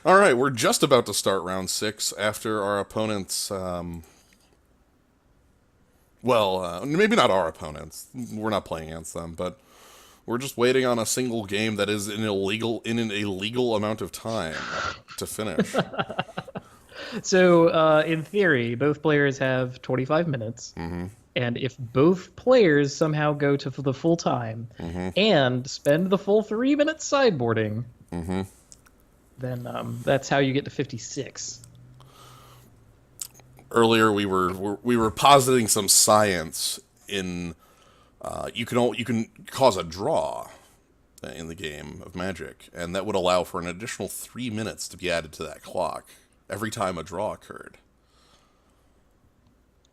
All right, we're just about to start round six after our opponents. Maybe not our opponents. We're not playing against them, but we're just waiting on a single game that is an illegal amount of time to finish. So, in theory, both players have 25 minutes. Mm-hmm. And if both players somehow go to the full time Mm-hmm. and spend the full 3 minutes sideboarding, Mm-hmm. then that's how you get to 56. Earlier, we were positing some science in you can cause a draw in the game of Magic, and that would allow for an additional 3 minutes to be added to that clock every time a draw occurred.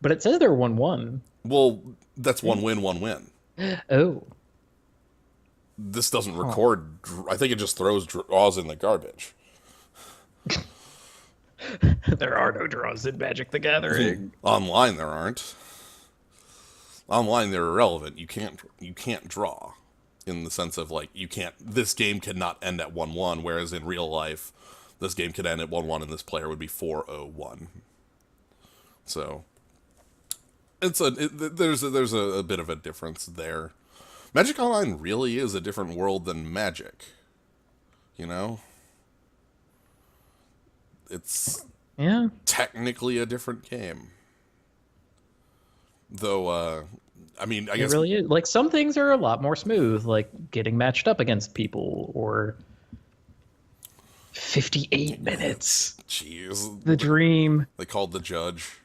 But it says they're 1-1. Well, that's one win, one win. Oh. This doesn't Huh. record. I think it just throws draws in the garbage. There are no draws in Magic the Gathering. Online, there aren't. Online, they're irrelevant. You can't draw, in the sense of like you can't. This game cannot end at 1-1, whereas in real life, this game could end at 1-1, and this player would be 4-0-1. So there's a bit of a difference there. Magic Online really is a different world than Magic. You know, it's Yeah, technically a different game. Though, I mean, I it guess, really is. Like some things are a lot more smooth, like getting matched up against people or 58 minutes. jeez, The dream. they called the judge.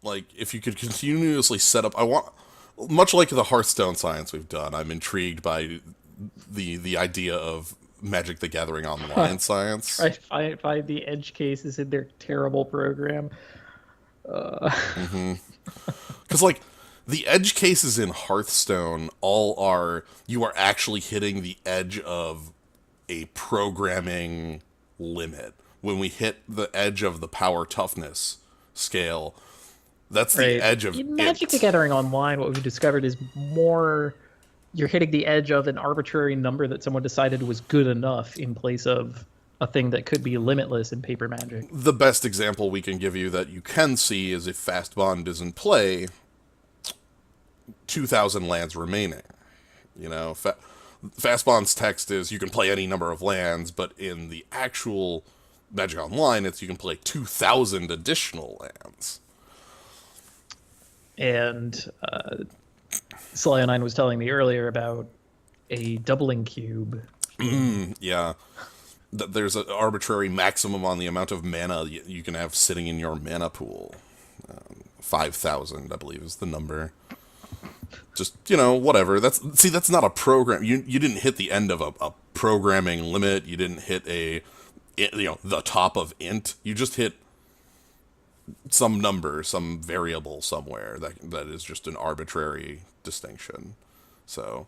Like, if you could continuously set up, much like the Hearthstone science we've done, I'm intrigued by the idea of Magic the Gathering online science. I find the edge cases in their terrible program. Because, like, the edge cases in Hearthstone you are actually hitting the edge of a programming limit. When we hit the edge of the power toughness scale, that's the Right. edge of In Magic the it. Gathering Online, what we've discovered is more you're hitting the edge of an arbitrary number that someone decided was good enough in place of a thing that could be limitless in paper Magic. The best example we can give you that you can see is if Fast Bond is in play, 2,000 lands remaining. You know, Fast Bond's text is you can play any number of lands, but in the actual Magic Online, it's you can play 2,000 additional lands. And Sly09 was telling me earlier about a doubling cube. Yeah. There's an arbitrary maximum on the amount of mana you can have sitting in your mana pool. 5,000, I believe, is the number. Just, whatever. That's not a program. You didn't hit the end of a programming limit. You didn't hit the top of int. You just hit some number, some variable somewhere that is just an arbitrary distinction. So,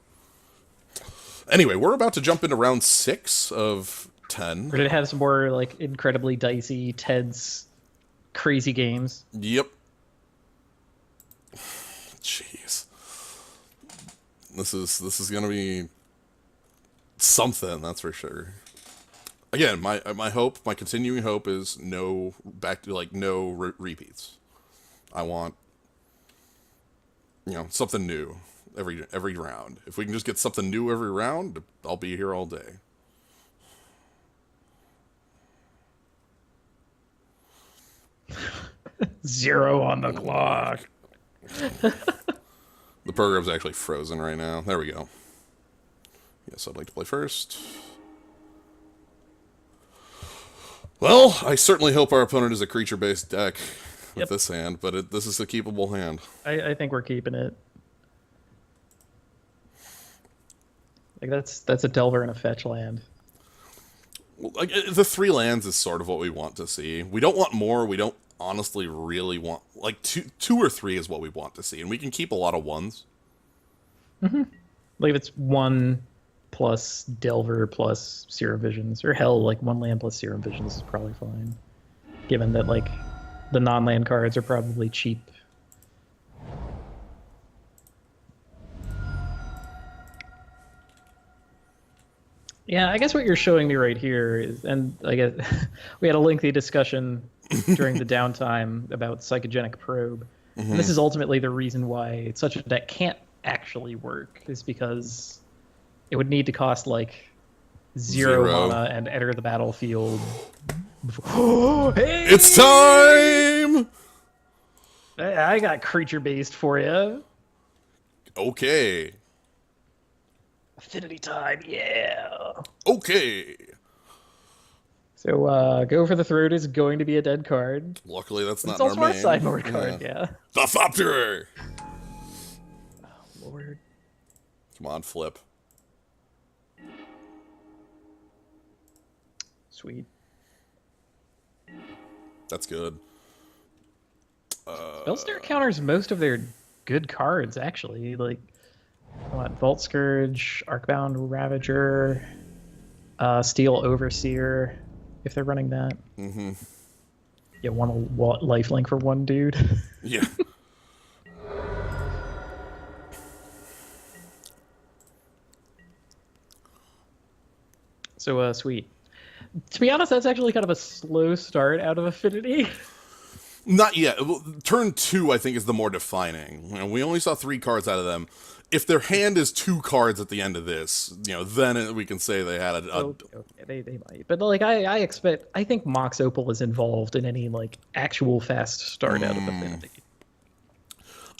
anyway, we're about to jump into round 6 of 10. Or did it have some more like incredibly dicey, tense, crazy games? Yep. Jeez. This is gonna be something, that's for sure. Again, my continuing hope is no repeats. I want something new every round. If we can just get something new every round, I'll be here all day. Zero on the clock. The program's actually frozen right now. There we go. Yes, I'd like to play first. Well, I certainly hope our opponent is a creature-based deck with Yep. this hand, but this is a keepable hand. I think we're keeping it. Like that's a Delver and a fetch land. Like, the 3 lands is sort of what we want to see. We don't want more. We don't honestly really want, like, two or 3 is what we want to see, and we can keep a lot of 1s. Like if it's 1 plus Delver plus Serum Visions, or hell, like 1 land plus Serum Visions is probably fine. Given that like the non-land cards are probably cheap. Yeah, I guess what you're showing me right here is, and I guess we had a lengthy discussion during the downtime about psychogenic probe, and this is ultimately the reason why such a deck can't actually work, is because it would need to cost like 0 0. mana and enter the battlefield. Before... hey! It's time! I got creature based for you. Okay. Affinity time, yeah. Okay. So Go for the Throat is going to be a dead card. Luckily, that's But not it's in our also our main. sideboard card, yeah. The Thopter! Lord. Come on, flip. Sweet. That's good. Spellsnare counters most of their good cards, actually. Like, what? Vault Scourge, Arcbound Ravager, Steel Overseer, if they're running that. Mm-hmm. Yeah, one lifelink for one dude. Yeah. So, sweet. To be honest, that's actually kind of a slow start out of Affinity. Not yet. Turn 2, I think, is the more defining. We only saw 3 cards out of them. If their hand is 2 cards at the end of this, then we can say they had a... Okay, they might. But, like, I think Mox Opal is involved in any, like, actual fast start out of Affinity.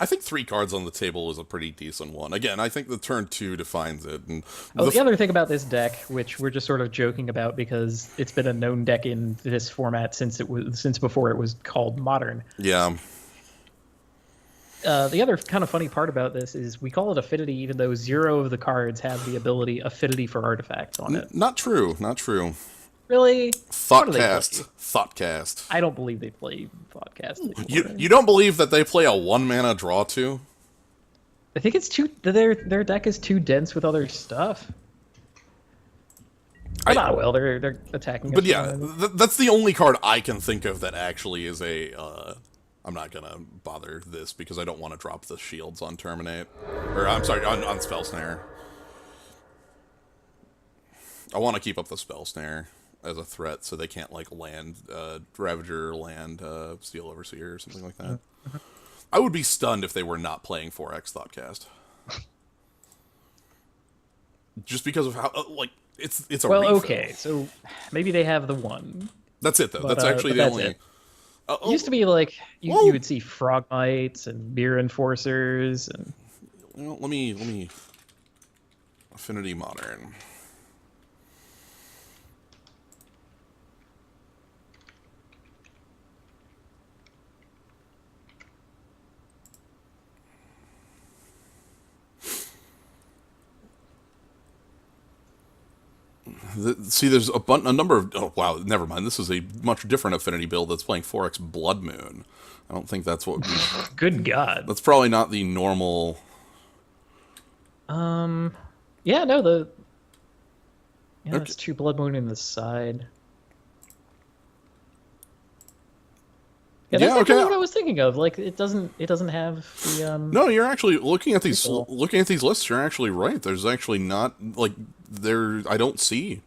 I think 3 cards on the table is a pretty decent one. Again, I think the turn 2 defines it. And the other thing about this deck, which we're just sort of joking about because it's been a known deck in this format since before it was called Modern. Yeah. The other kind of funny part about this is we call it Affinity, even though 0 of the cards have the ability Affinity for artifacts on it. Not true. Not true. Really? Thoughtcast. I don't believe they play Thoughtcast anymore. You don't believe that they play a 1-mana draw 2? I think it's too... Their deck is too dense with other stuff. They're attacking us. But yeah, that's the only card I can think of that actually is a... I'm not gonna bother this because I don't want to drop the shields on Terminate. Or, I'm sorry, on Spell Snare. I want to keep up the Spell Snare as a threat so they can't, like, land Ravager, land Steel Overseer or something like that. I would be stunned if they were not playing 4X Thoughtcast. Just because of how, it's a well, refill. Okay, so maybe they have the one. That's it, though. But, that's actually the only... It used to be like you would see Frogmites and Beer Enforcers and... Well, let me... Affinity Modern. See, there's a number of... Oh, wow, never mind. This is a much different Affinity build that's playing 4X Blood Moon. I don't think that's what... Good God. That's probably not the normal... Yeah, no, it's 2 Blood Moon in the side. Yeah, that's actually what I was thinking of. Like, it doesn't have the... No, you're actually looking at these lists. You're actually right. There's actually not I don't see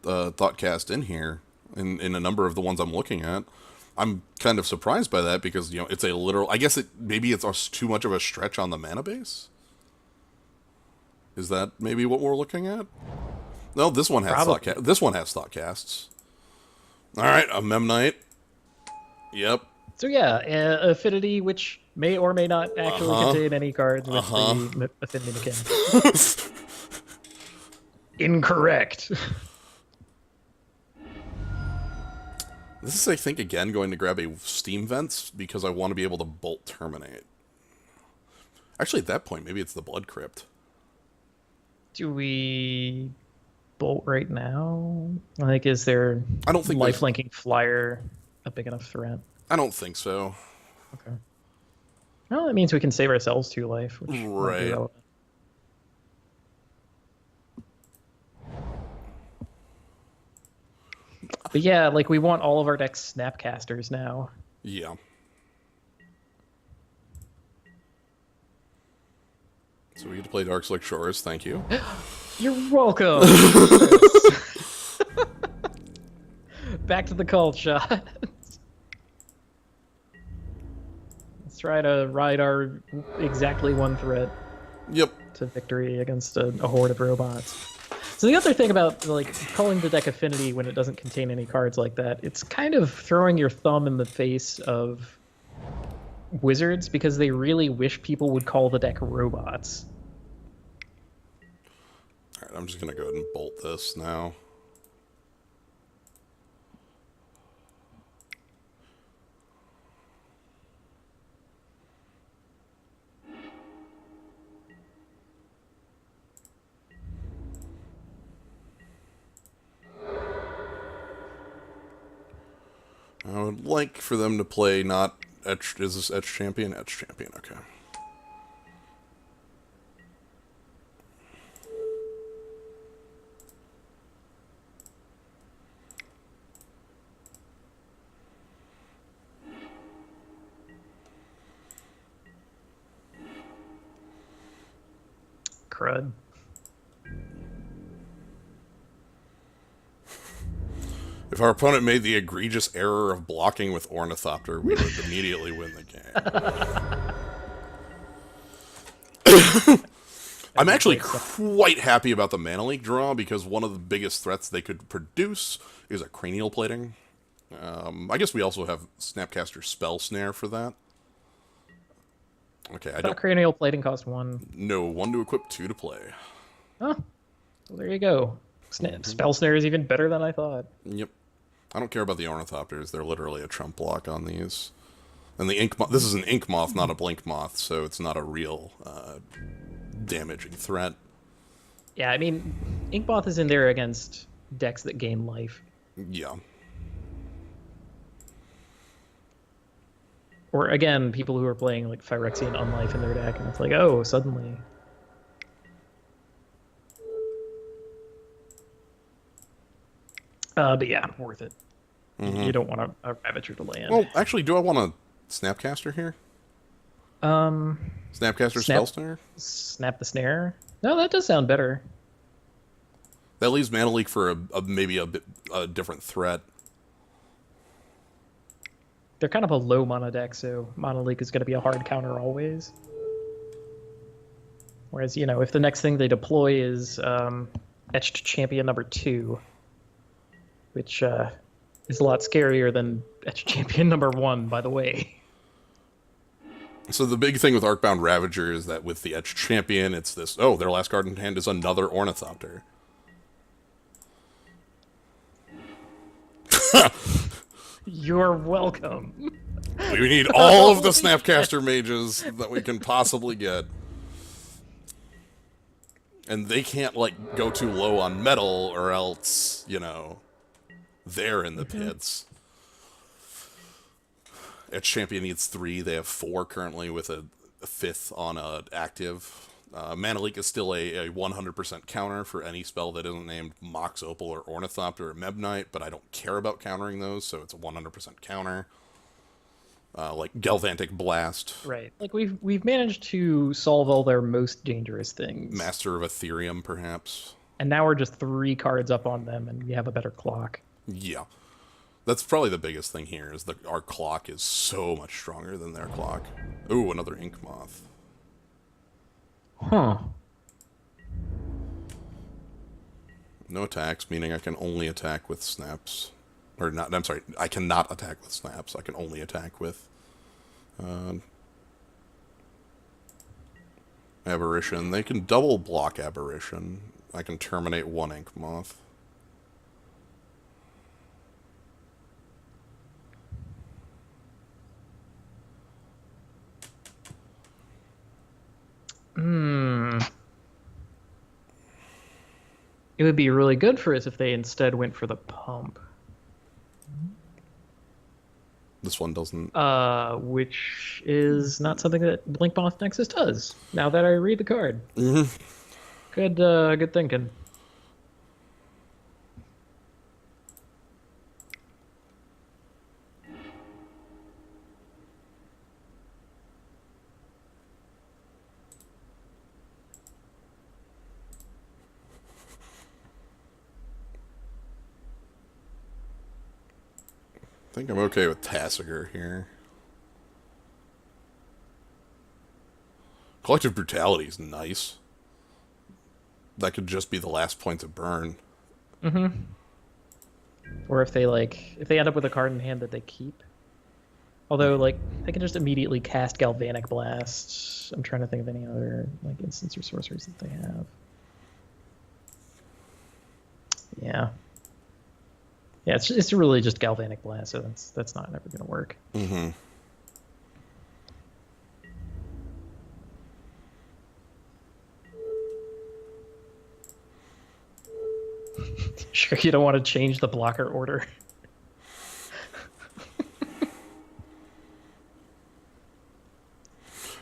Thoughtcast in here in a number of the ones I'm looking at. I'm kind of surprised by that because it's a literal. I guess maybe it's too much of a stretch on the mana base. Is that maybe what we're looking at? No, this one has Thoughtcast. This one has Thoughtcasts. All right, a Memnite. Yep. So yeah, Affinity, which may or may not actually contain any cards with the Affinity mechanic. Incorrect. This is, I think, again going to grab a Steam Vents because I want to be able to Bolt Terminate. Actually, at that point, maybe it's the Blood Crypt. Do we Bolt right now? Like, is there... I don't think lifelinking Flyer a big enough threat? I don't think so. Okay. Well, that means we can save ourselves 2 life. Which right. But yeah, like, we want all of our decks Snapcasters now. Yeah. So we get to play Dark Slick Shores, thank you. You're welcome. Yes. Back to the cult shot. Let's try to ride our exactly one threat Yep. to victory against a horde of robots. So the other thing about like calling the deck Affinity when it doesn't contain any cards like that, it's kind of throwing your thumb in the face of Wizards because they really wish people would call the deck Robots. All right, I'm just gonna go ahead and bolt this now. I would like for them to play not Etch. Is this Etch Champion? Etch Champion, okay. Crud. If our opponent made the egregious error of blocking with Ornithopter, we would immediately win the game. I'm actually quite happy about the Mana Leak draw because one of the biggest threats they could produce is a Cranial Plating. I guess we also have Snapcaster Spell Snare for that. Okay, I don't... Cranial Plating cost 1. No, 1 to equip, 2 to play. Oh, well, there you go. Spell Snare is even better than I thought. Yep. I don't care about the Ornithopters. They're literally a trump block on these. And the Ink Moth... This is an Ink Moth, not a Blink Moth, so it's not a real damaging threat. Yeah, I mean, Ink Moth is in there against decks that gain life. Yeah. Or, again, people who are playing, like, Phyrexian Unlife in their deck, and it's like, oh, suddenly... But yeah, worth it. You don't want a Ravager to land. Well, actually, do I want a Snapcaster here? Snapcaster Spell Snare? Snap the Snare? No, that does sound better. That leaves Mana Leak for maybe a different threat. They're kind of a low mana deck, so Mana Leak is going to be a hard counter always. Whereas, you know, if the next thing they deploy is Etched Champion number 2, which is a lot scarier than Etched Champion number 1, by the way. So the big thing with Arcbound Ravager is that with the Etched Champion, it's this, oh, their last card in hand is another Ornithopter. You're welcome. We need all of the Snapcaster mages that we can possibly get. And they can't, like, go too low on metal or else, you know, they're in the pits. Etched Champion needs 3. They have 4 currently with a 5th on active. Mana Leak is still a 100% counter for any spell that isn't named MOCS, Opal, or Ornithopter or Mebnite, but I don't care about countering those, so it's a 100% counter. Like Galvantic Blast. Right. Like we've managed to solve all their most dangerous things. Master of Ethereum, perhaps. And now we're just 3 cards up on them, and we have a better clock. Yeah. That's probably the biggest thing here, is that our clock is so much stronger than their clock. Ooh, another Ink Moth. Huh. No attacks, meaning I can only attack with snaps. Or not, I'm sorry, I cannot attack with snaps. I can only attack with Aberration. They can double block Aberration. I can terminate 1 Ink Moth. It would be really good for us if they instead went for the pump. This one doesn't. Which is not something that Blink Moth Nexus does. Now that I read the card. Good thinking. think I'm okay with Tassiger here. Collective Brutality is nice. That could just be the last point to burn. Mm-hmm. Or if they end up with a card in hand that they keep. Although, like, they can just immediately cast Galvanic Blast. I'm trying to think of any other, like, instants or sorceries that they have. Yeah. Yeah, it's really just Galvanic Blast, so that's not ever going to work. Mm-hmm. Sure, you don't want to change the blocker order.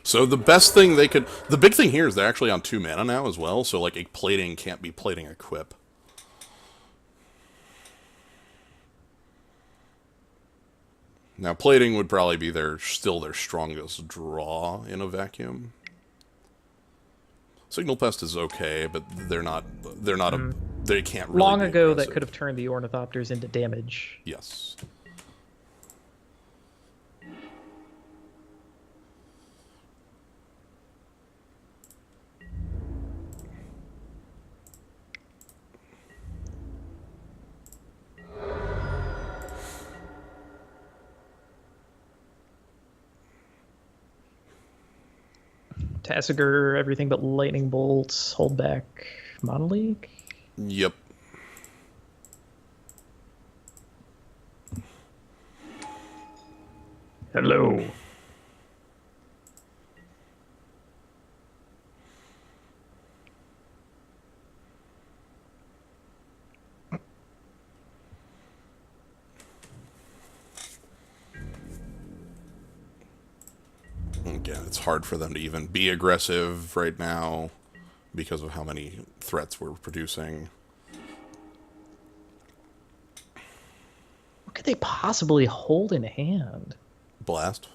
So the best thing they could... The big thing here is they're actually on 2 mana now as well, so like a plating can't be plating equip. Now plating would probably be still their strongest draw in a vacuum. Signal Pest is okay, but they can't really Long be ago, aggressive. that could have turned the Ornithopters into damage. Yes. Tassiger, everything but Lightning Bolts, hold back Monolink. Yep. Hello. Again, it's hard for them to even be aggressive right now because of how many threats we're producing. What could they possibly hold in hand? Blast.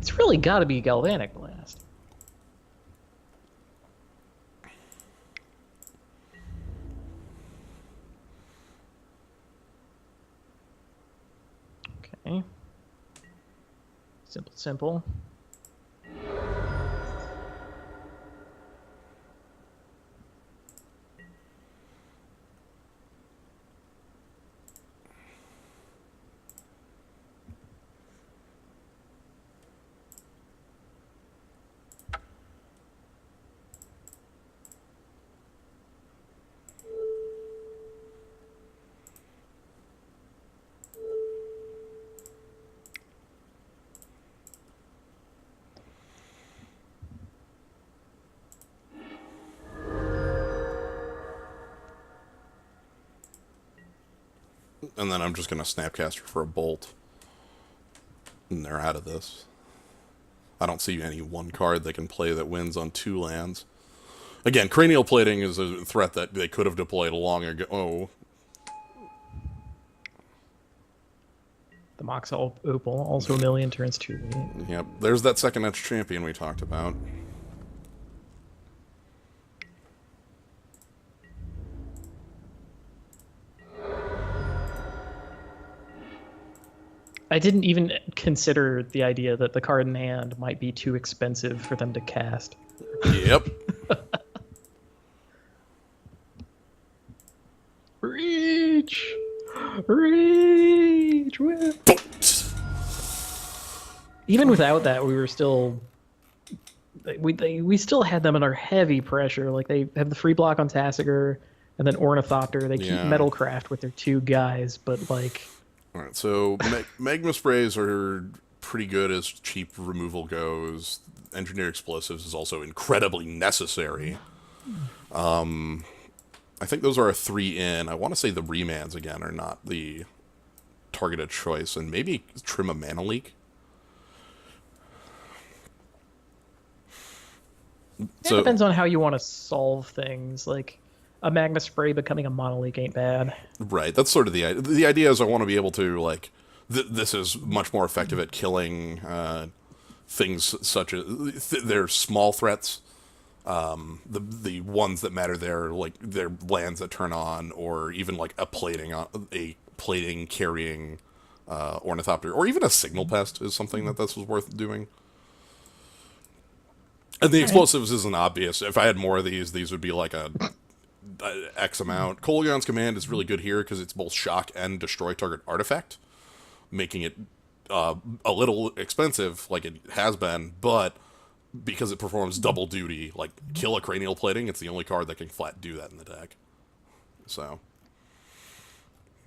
It's really got to be Galvanic Blast. Okay. Simple. And then I'm just going to Snapcaster for a bolt. And they're out of this. I don't see any one card they can play that wins on 2 lands. Again, Cranial Plating is a threat that they could have deployed long ago. Oh. The MOCS Opal, also a million turns too late. Yep, there's that second edge champion we talked about. I didn't even consider the idea that the card in hand might be too expensive for them to cast. Yep. Reach! Reach! Whip! Even without that, we were still... We still had them under heavy pressure. Like, they have the free block on Tassiger, and then Ornithopter. They keep Metalcraft with their 2 guys, but, like... Alright, so Magma Sprays are pretty good as cheap removal goes. Engineer Explosives is also incredibly necessary. I think those are a 3-in. I want to say the Remands, again, are not the targeted choice. And maybe trim a Mana Leak. It depends on how you want to solve things. Like, a Magma Spray becoming a Monolink ain't bad. Right, that's sort of the idea is I want to be able to, like, this is much more effective at killing things such as, they're small threats. The ones that matter there, like, they're lands that turn on, or even, like, a plating carrying Ornithopter, or even a Signal Pest is something that this was worth doing. And the explosives isn't obvious. If I had more of these would be like a X amount. Kolaghan's Command is really good here because it's both shock and destroy target artifact, making it a little expensive, like it has been, but because it performs double duty, like kill a Cranial Plating, it's the only card that can flat do that in the deck. So,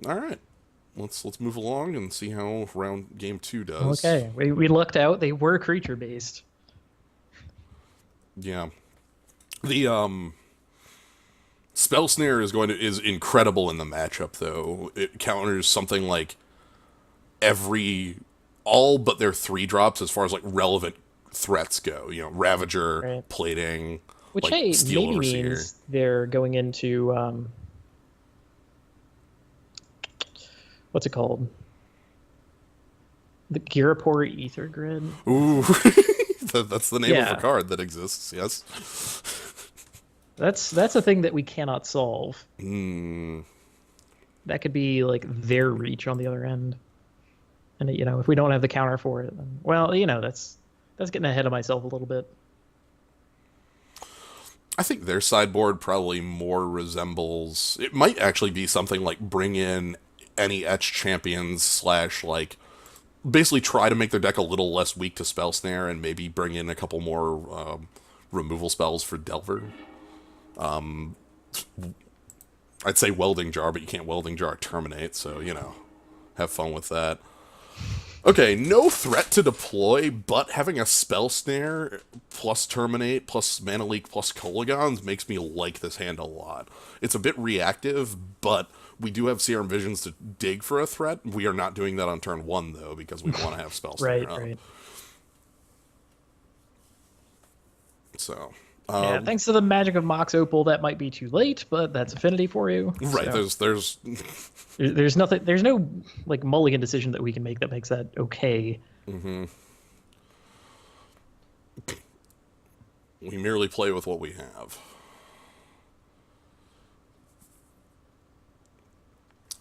all right, let's move along and see how game 2 does. Okay, we looked out. They were creature based. Yeah, the Spell Snare is incredible in the matchup though. It counters something like all but their 3-drops as far as like relevant threats go. You know, Ravager, Right. Plating, Which, like hey, Steel maybe Overseer. means they're going into, what's it called? The Girapor Ether Grid? Ooh, that's the name of Yeah. a card that exists, yes. That's a thing that we cannot solve. Mm, That could be, like, their reach on the other end. And, you know, if we don't have the counter for it, then, well, you know, that's getting ahead of myself a little bit. I think their sideboard probably more resembles... It might actually be something like bring in any Etched Champions / like... Basically try to make their deck a little less weak to Spell Snare and maybe bring in a couple more removal spells for Delver. I'd say Welding Jar, but you can't Welding Jar Terminate, so, you know, have fun with that. Okay, no threat to deploy, but having a Spell Snare plus Terminate plus Mana Leak plus Kolaghan's makes me like this hand a lot. It's a bit reactive, but we do have Serum Visions to dig for a threat. We are not doing that on turn 1, though, because we want to have Spell Snare Right, up. right. So... Yeah, thanks to the magic of Mox Opal, that might be too late, but that's Affinity for you. Right, So there's nothing, there's no like mulligan decision that we can make that makes that okay. we merely play with what we have.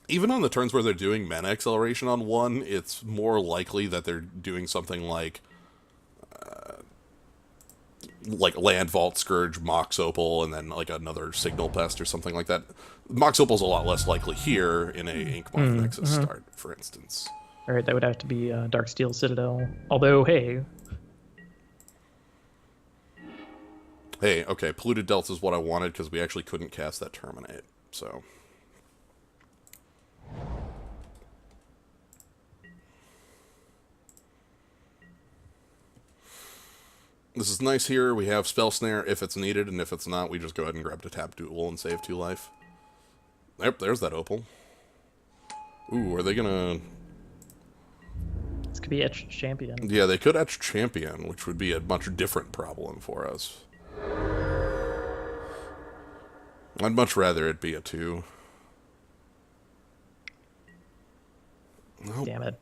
Even on the turns where they're doing mana acceleration on 1, it's more likely that they're doing something like Land Vault, Scourge, Mox Opal, and then like another Signal Pest or something like that. Mox Opal's a lot less likely here in a Inkmoth Nexus start, for instance. All right, that would have to be Darksteel Citadel. Although, hey, Okay, Polluted Delta is what I wanted because we actually couldn't cast that Terminate, so... This is nice here. We have Spell Snare if it's needed, and if it's not, we just go ahead and grab to tap Duel and save 2 life. Yep, there's that Opal. Ooh, are they gonna... this could be Etched Champion. Yeah, they could Etch Champion, which would be a much different problem for us. I'd much rather it be a 2. Nope. Damn it.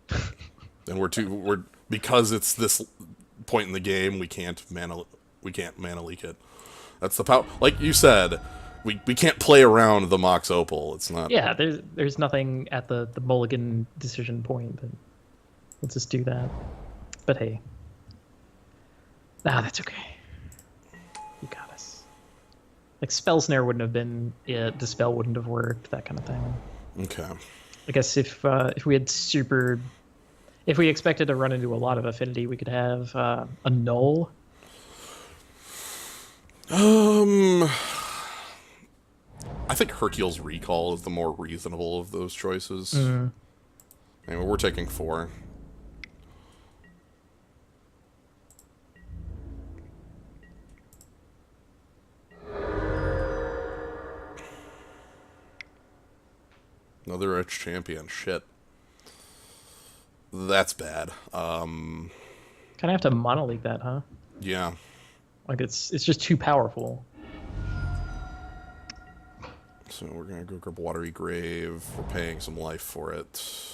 And because it's this point in the game, we can't mana leak it. That's the power. Like you said, we can't play around the Mox Opal. It's not. Yeah, there's nothing at the mulligan decision point that lets us do that. But hey, that's okay. You got us. Like Spell Snare wouldn't have been it. Dispel wouldn't have worked. That kind of thing. Okay. I guess if we had if we expected to run into a lot of Affinity, we could have a Null. I think Hercule's Recall is the more reasonable of those choices. Anyway, we're taking 4. Another Etched Champion. Shit. That's bad. Kind of have to mono league that, huh? Yeah. Like it's just too powerful. So we're gonna go grab Watery Grave. We're paying some life for it.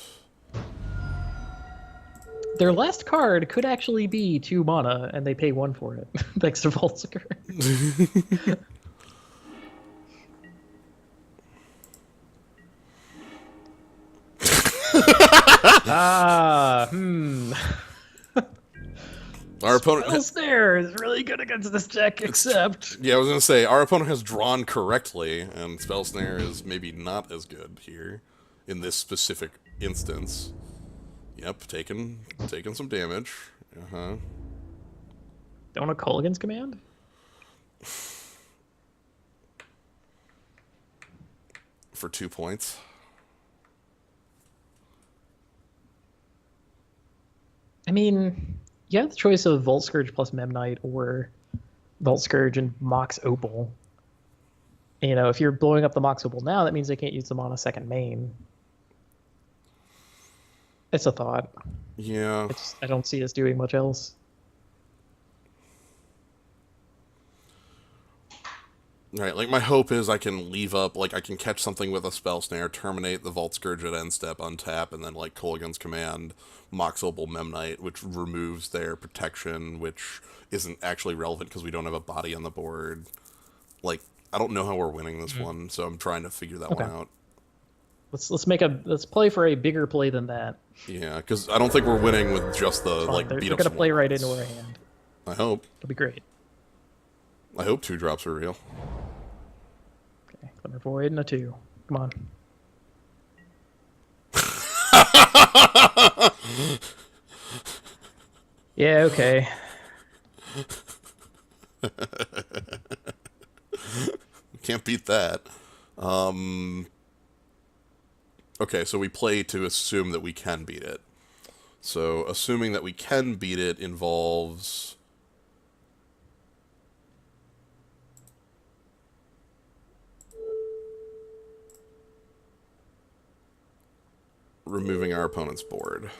Their last card could actually be 2 mana, and they pay 1 for it, thanks to Voltseeker. Our opponent. Spell Snare is really good against this deck, except... Yeah, I was gonna say our opponent has drawn correctly, and Spell Snare is maybe not as good here in this specific instance. Yep, taking some damage. Don't want to Culligan's Command? For 2 points. I mean, you have the choice of Volt Scourge plus Memnite or Volt Scourge and Mox Opal. You know, if you're blowing up the Mox Opal now, that means they can't use them on a second main. It's a thought. Yeah. I don't see us doing much else. Right, like my hope is I can leave up, like I can catch something with a Spell Snare, terminate the Vault Scourge at end step, untap, and then like Culligan's Command, Mox Opal Memnite, which removes their protection, which isn't actually relevant because we don't have a body on the board. Like, I don't know how we're winning this one, so I'm trying to figure that one out. Let's play for a bigger play than that. Yeah, because I don't think we're winning with just the like beat they're up. Gonna play right into our hand. I hope. It'll be great. I hope 2-drops are real. Okay, Glimmer Void and a 2. Come on. Yeah, okay. Can't beat that. Okay, so we play to assume that we can beat it. So assuming that we can beat it involves... removing our opponent's board.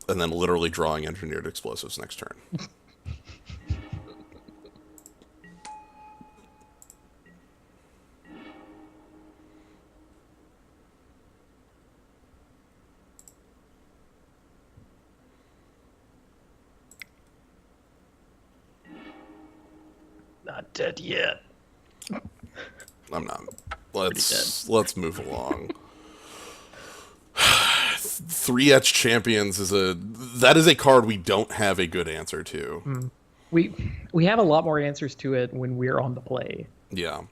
And then literally drawing Engineered Explosives next turn. Not dead yet. I'm not. Let's move along. 3 Etch Champions is a card we don't have a good answer to. We have a lot more answers to it when we're on the play. Yeah.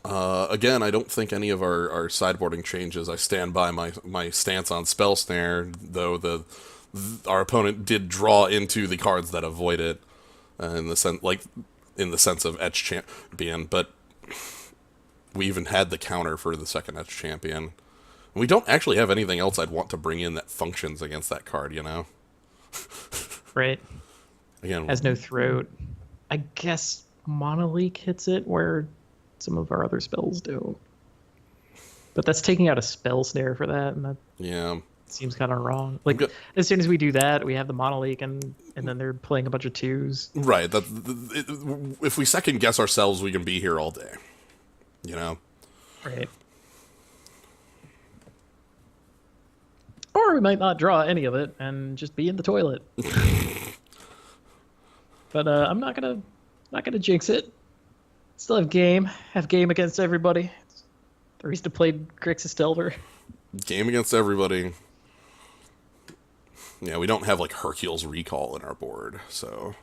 Again, I don't think any of our sideboarding changes. I stand by my stance on Spell Snare, though our opponent did draw into the cards that avoid it, in the sense of Etch Champion, but we even had the counter for the second Etch Champion. We don't actually have anything else I'd want to bring in that functions against that card, you know? Right. Again, has no throat. I guess Monolink hits it where some of our other spells do. But that's taking out a Spell Snare for that, and that seems kind of wrong. Like, as soon as we do that, we have the Monolink, and then they're playing a bunch of 2s. Right. If we second guess ourselves, we can be here all day. You know? Right. Or we might not draw any of it and just be in the toilet. But I'm not gonna jinx it. Still have game. Have game against everybody. The reason to play Grixis Delver. Game against everybody. Yeah, we don't have like Hercule's Recall in our board, so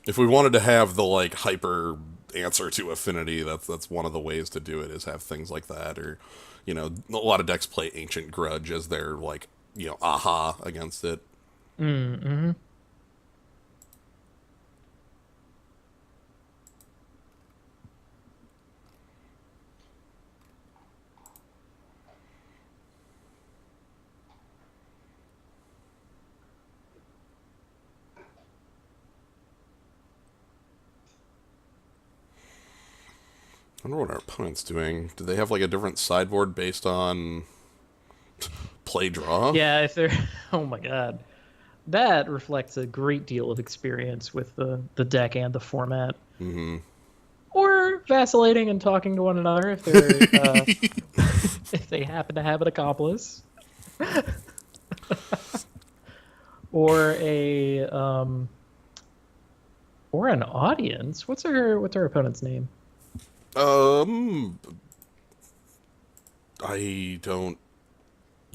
if we wanted to have the like hyper answer to Affinity, that's one of the ways to do it, is have things like that. Or, you know, a lot of decks play Ancient Grudge as their like, you know, aha against it. Mm-hmm. I wonder what our opponent's doing. Do they have like a different sideboard based on play draw? Yeah, if they're... Oh my god. That reflects a great deal of experience with the deck and the format. Mm-hmm. Or vacillating and talking to one another if they're if they happen to have an accomplice. Or an audience. What's our opponent's name? Um, I don't.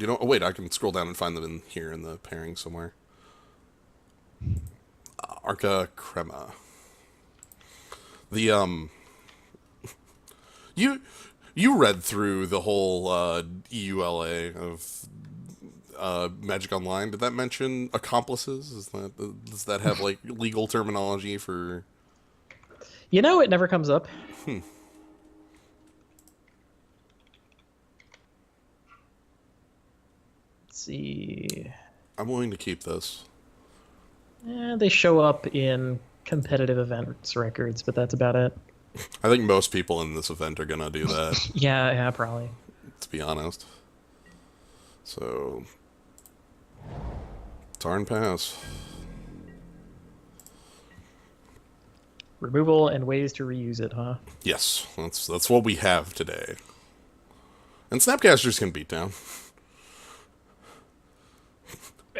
Oh wait, I can scroll down and find them in here in the pairing somewhere. Arca Crema. The you you read through the whole EULA of Magic Online. Did that mention accomplices? Does that have like legal terminology for? You know, it never comes up. Let's see. I'm willing to keep this. They show up in competitive events records, but that's about it. I think most people in this event are gonna do that. Yeah, probably. To be honest. So, Tarn Pass. Removal and ways to reuse it, huh? Yes, that's what we have today. And Snapcasters can beat down.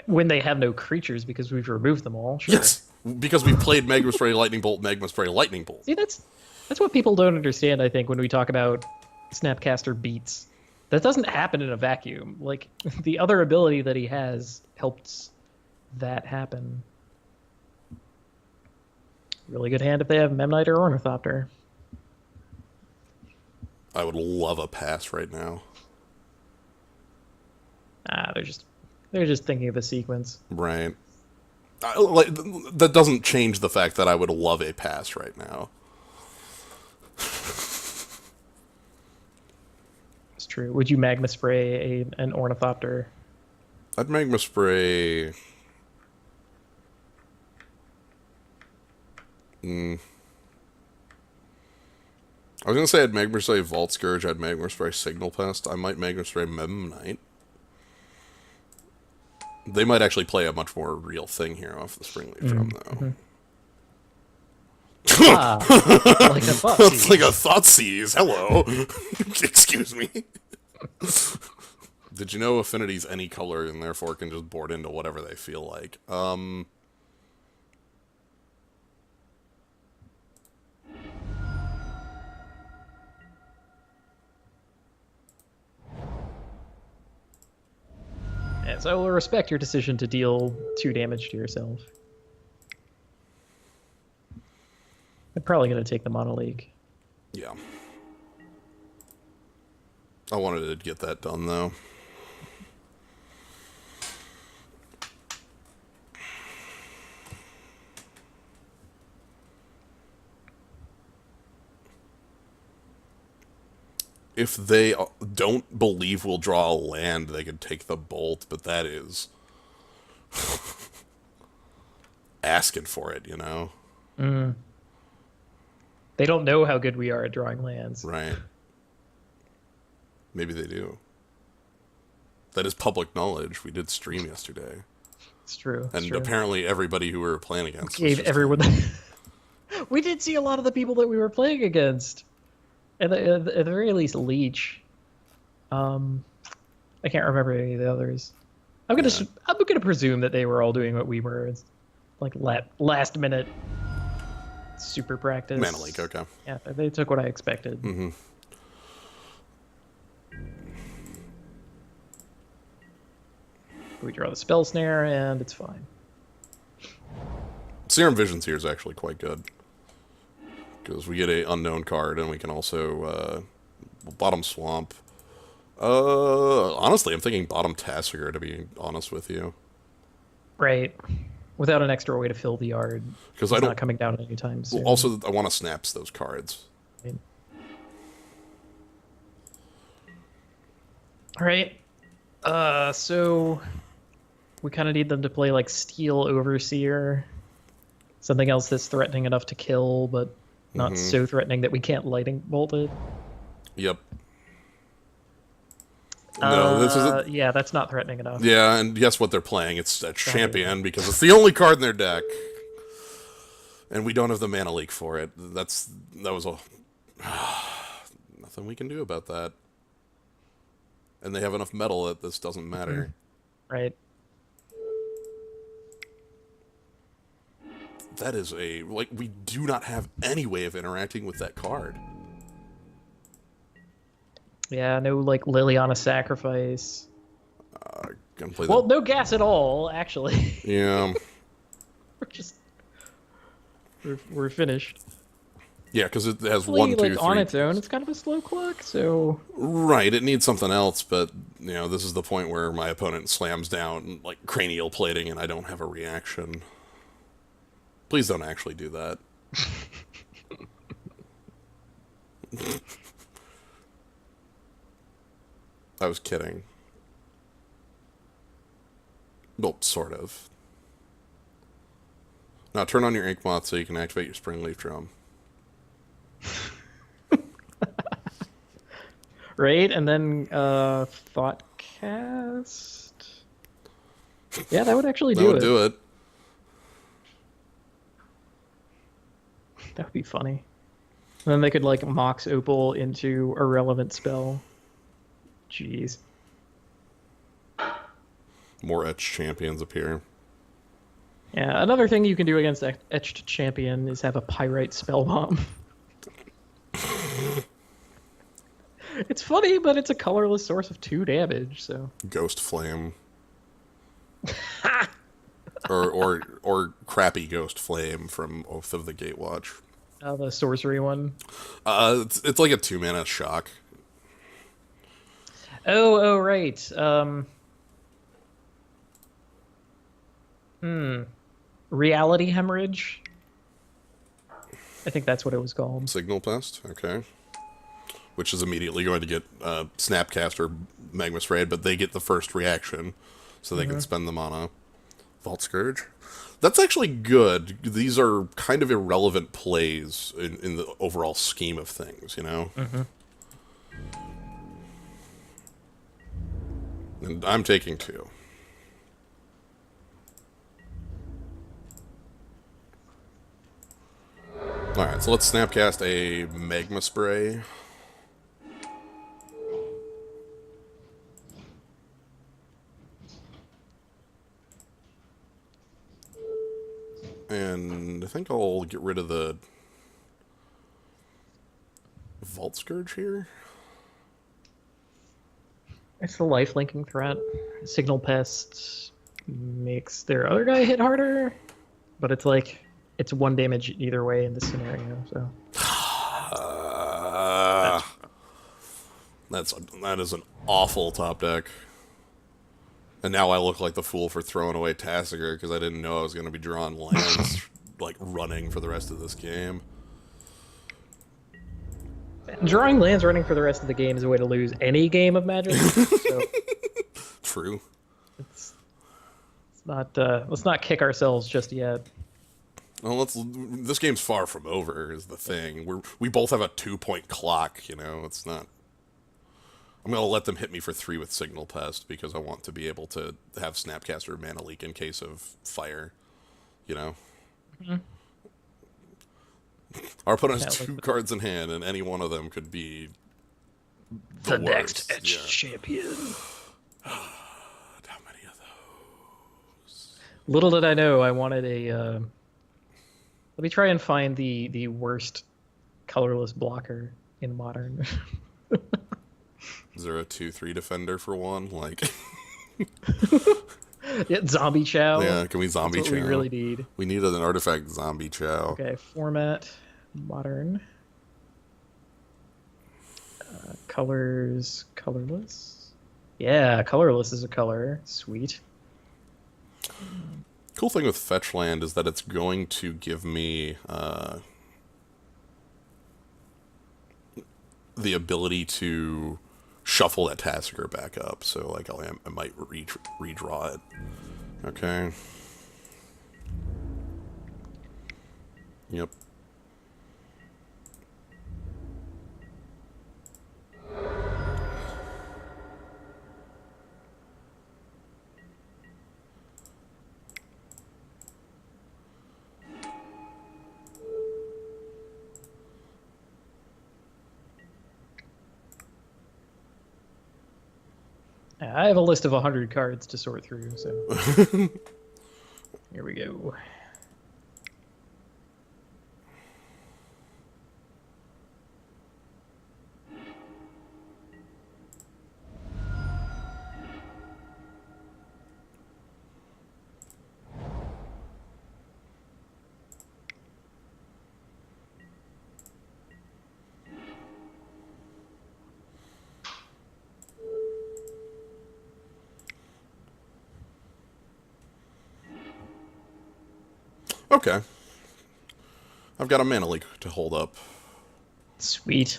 When they have no creatures because we've removed them all. Sure. Yes, because we played Magma Spray Lightning Bolt, Magma Spray Lightning Bolt. See, that's what people don't understand, I think, when we talk about Snapcaster beats. That doesn't happen in a vacuum. Like, the other ability that he has helps that happen. Really good hand if they have Memnite or Ornithopter. I would love a pass right now. They're just thinking of a sequence. Right. That doesn't change the fact that I would love a pass right now. It's true. Would you Magma Spray an Ornithopter? I'd Magma Spray. I was gonna say I'd Magma Spray Vault Scourge. I'd Magma Spray Signal Pest. I might Magma Spray Memnite. They might actually play a much more real thing here off the Springleaf Drum, though. Like a thought It's like a thought seize. Hello. Excuse me. Did you know Affinity's any color and therefore can just board into whatever they feel like? Yeah, so I will respect your decision to deal 2 damage to yourself. I'm probably going to take the Mono League. Yeah. I wanted to get that done, though. If they don't believe we'll draw a land, they could take the bolt, but that is asking for it, you know? They don't know how good we are at drawing lands. Right. Maybe they do. That is public knowledge. We did stream yesterday. It's true. And apparently everybody who we were playing against gave everyone... We did see a lot of the people that we were playing against. At the very least, Leech. I can't remember any of the others. I'm gonna presume that they were all doing what we were. It's like last minute super practice. Mana Leak, okay. Yeah, they took what I expected. Mm-hmm. We draw the Spell Snare, and it's fine. Serum Visions here is actually quite good. Because we get a unknown card, and we can also bottom Swamp. Honestly, I'm thinking bottom Tassiger, to be honest with you. Right. Without an extra way to fill the yard. Because it's not coming down anytime soon. Well, also, I want to snaps those cards. Right. Alright. So we kind of need them to play like Steel Overseer. Something else that's threatening enough to kill, but not so threatening that we can't Lightning Bolt it. Yep. No, this is yeah, that's not threatening enough. Yeah, and guess what they're playing? It's a champion because it's the only card in their deck, and we don't have the Mana Leak for it. That was nothing we can do about that. And they have enough metal that this doesn't matter. Right. That is we do not have any way of interacting with that card. Yeah, no like Liliana sacrifice. Gonna play the Well, no gas at all, actually. yeah. we're just we're finished. Yeah, because it has Actually, one, two, like on three its own, piece. it's kind of a slow clock, so Right, it needs something else, but this is the point where my opponent slams down like cranial plating, and I don't have a reaction. Please don't actually do that. I was kidding. Well, sort of. Now turn on your ink moth so you can activate your spring leaf drum. right, and then thought cast. Yeah, that would actually That do would it. do it. That would be funny. And then they could like Mox Opal into a relevant spell. Jeez. More etched champions appear. Yeah, another thing you can do against Etched Champion is have a Pyrite Spell Bomb. It's funny, but it's a colorless source of 2 damage, so. Ghost Flame. or crappy Ghost Flame from Oath of the Gatewatch. The sorcery one. It's like a 2-mana shock. Oh, right. Reality Hemorrhage? I think that's what it was called. Signal Pest, okay. Which is immediately going to get Snapcast or Magma Sprayed, but they get the first reaction, so they can spend the mana. Vault Scourge. That's actually good. These are kind of irrelevant plays in the overall scheme of things, And I'm taking 2. Alright, so let's Snapcast a Magma Spray. And I think I'll get rid of the Vault Scourge here. It's the life linking threat. Signal Pest makes their other guy hit harder, but it's like it's 1 damage either way in this scenario. So that is an awful top deck. And now I look like the fool for throwing away Tassiger because I didn't know I was going to be drawing lands like running for the rest of this game. drawing lands running for the rest of the game is a way to lose any game of Magic. So True. it's not. Let's not kick ourselves just yet. Well, this game's far from over. Is the thing. We both have a 2-point clock. It's not. I'm going to let them hit me for 3 with Signal Pest because I want to be able to have Snapcaster Mana Leak in case of fire. Our opponent has 2 cards in hand, and any one of them could be the worst. Next Etched Champion. How many of those? Little did I know, I wanted a. Let me try and find the worst colorless blocker in Modern. Is there a 2/3 defender for 1? Like, yeah, Zombie Chow. yeah, can we Zombie That's Chow? what we really need. We need an artifact Zombie Chow. Okay, format, Modern. Colors, colorless. Yeah, colorless is a color. Sweet. Cool thing with Fetch Land is that it's going to give me the ability to shuffle that Tassiger back up. So, like, I might redraw it. Okay. Yep. I have a list of 100 cards to sort through, so here we go. Okay. I've got a mana leak to hold up. Sweet.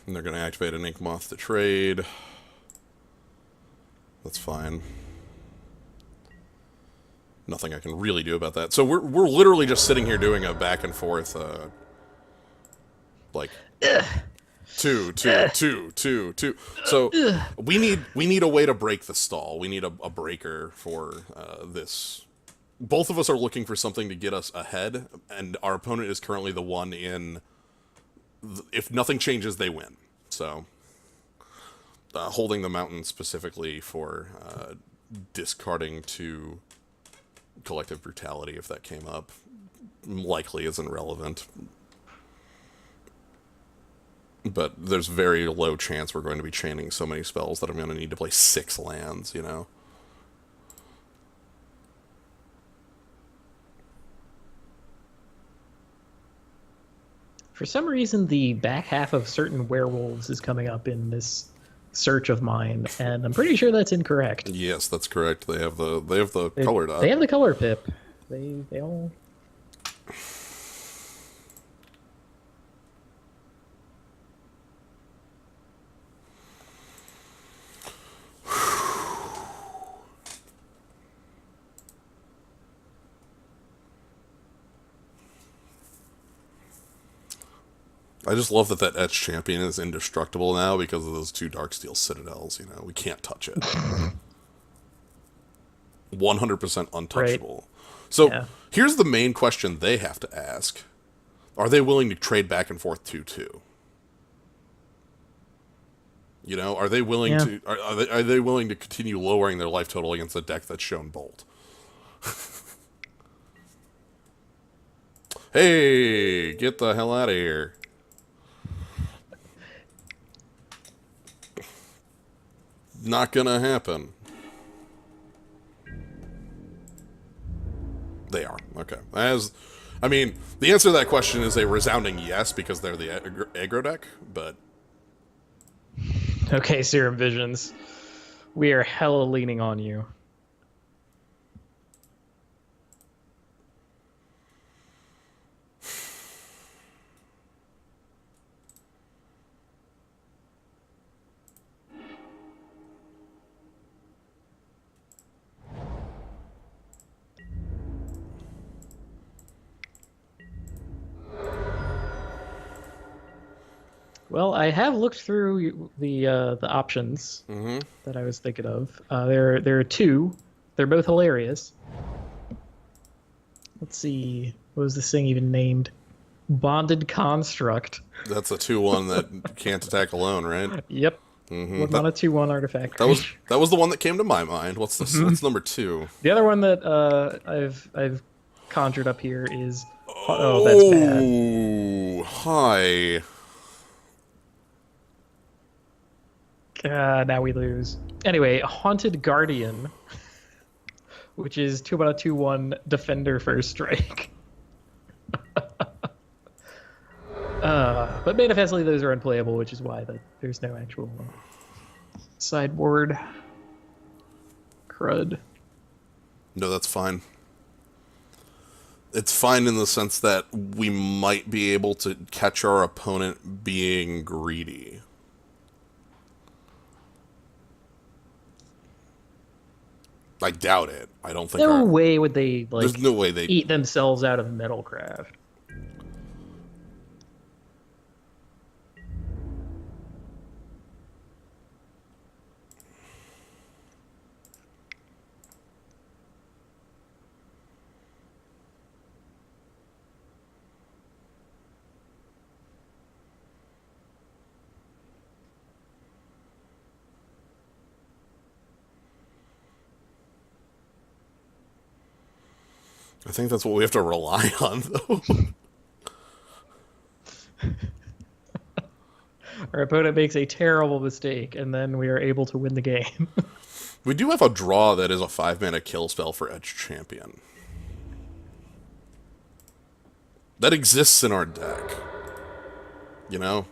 And they're going to activate an Ink Moth to trade. That's fine. Nothing I can really do about that. So we're literally just sitting here doing a back and forth, like two. So we need a way to break the stall. We need a breaker for this. Both of us are looking for something to get us ahead, and our opponent is currently the one in. If nothing changes, they win. So holding the mountain specifically for discarding to collective brutality, if that came up, likely isn't relevant. But there's very low chance we're going to be chaining so many spells that I'm going to need to play 6 lands, you know? For some reason, the back half of certain werewolves is coming up in this search of mine, and I'm pretty sure that's incorrect. Yes, that's correct. They have the color dot. They have the color pip. They all. I just love that Etched Champion is indestructible now because of those 2 Darksteel Citadels, you know? We can't touch it. 100% untouchable. Right. So, yeah. Here's the main question they have to ask. Are they willing to trade back and forth 2/2? You know, are they willing to are they willing to continue lowering their life total against a deck that's shown Bolt? Hey, get the hell out of here. Not gonna happen. They are. Okay. I mean, the answer to that question is a resounding yes, because they're the aggro deck, but... Okay, Serum Visions. We are hella leaning on you. Well, I have looked through the options that I was thinking of. There are 2. They're both hilarious. Let's see. What was this thing even named? Bonded Construct. That's a 2/1 that can't attack alone, right? Yep. One mana 2/1 artifact. That was the one that came to my mind. What's this? What's number 2? The other one that I've conjured up here is. Oh, that's bad. Oh, hi. Now we lose. Anyway, Haunted Guardian, which is 2 mana 2/1 Defender First Strike. But manifestly those are unplayable, which is why there's no actual sideboard crud. No, that's fine. It's fine in the sense that we might be able to catch our opponent being greedy. I doubt it. I don't think. No way would they There's no way they eat themselves out of Metalcraft. I think that's what we have to rely on, though. Our opponent makes a terrible mistake, and then we are able to win the game. We do have a draw that is a 5-mana kill spell for Etched Champion. That exists in our deck. You know?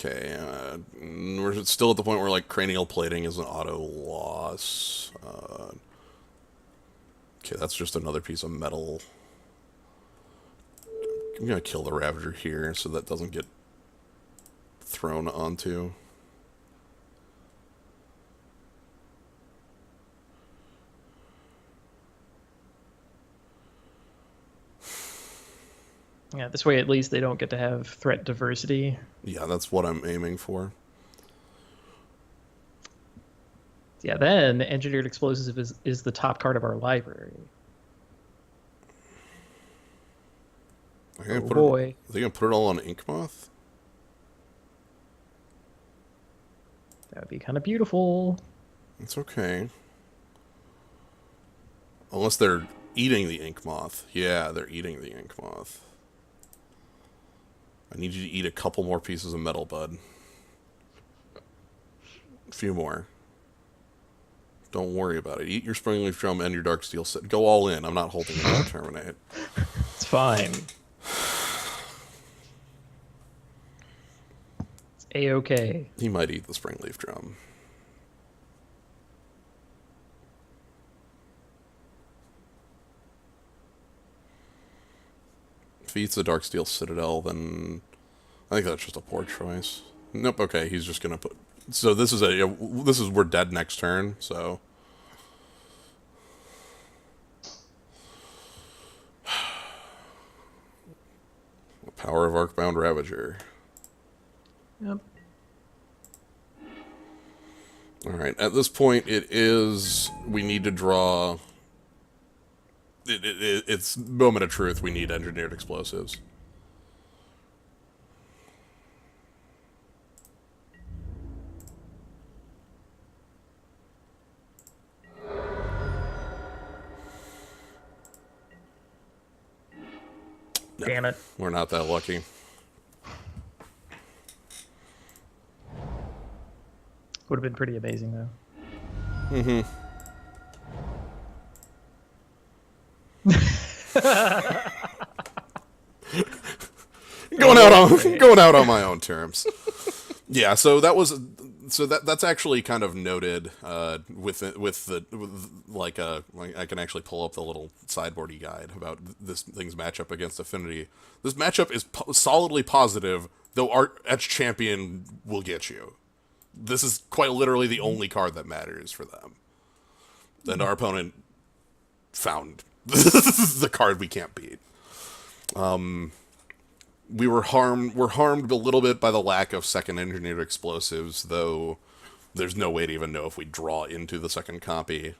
Okay, we're still at the point where, like, cranial plating is an auto loss. Okay, that's just another piece of metal. I'm gonna kill the Ravager here so that doesn't get thrown onto. Yeah, this way at least they don't get to have threat diversity. Yeah, that's what I'm aiming for. Yeah, then engineered explosive is the top card of our library. Oh boy. Are they gonna put it all on Inkmoth? That would be kind of beautiful. It's okay. Unless they're eating the Inkmoth. Yeah, they're eating the Inkmoth. I need you to eat a couple more pieces of metal, bud. A few more. Don't worry about it. Eat your Springleaf Drum and your Dark Steel set. Go all in. I'm not holding it to terminate. It's fine. It's A-okay. He might eat the Springleaf Drum. If he eats the Darksteel Citadel, then I think that's just a poor choice. Nope. Okay, he's just gonna put. So this is we're dead next turn. So the power of Arcbound Ravager. Yep. All right. At this point, we need to draw. It's moment of truth. We need engineered explosives. No, Damn it. we're not that lucky. Would have been pretty amazing, though. Mm-hmm. going out on my own terms. Yeah, so that's actually kind of noted with I can actually pull up the little sideboardy guide about this thing's matchup against Affinity. This matchup is solidly positive, though Etch Champion will get you. This is quite literally the only card that matters for them. And our opponent found the card we can't beat. We're harmed a little bit by the lack of second engineered explosives, though there's no way to even know if we draw into the second copy.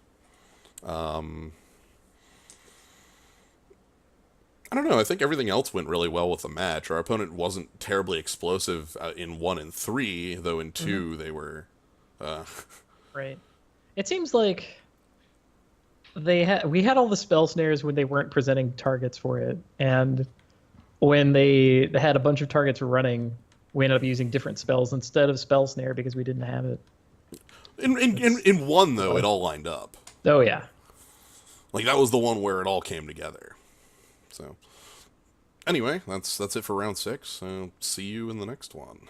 I don't know. I think everything else went really well with the match. Our opponent wasn't terribly explosive in 1 and 3, though in 2 they were. Right. It seems like we had all the spell snares when they weren't presenting targets for it, and when they had a bunch of targets running, we ended up using different spells instead of spell snare because we didn't have it. In 1 though, it all lined up. Oh yeah. Like that was the one where it all came together. So, anyway, that's it for round 6. See you in the next one.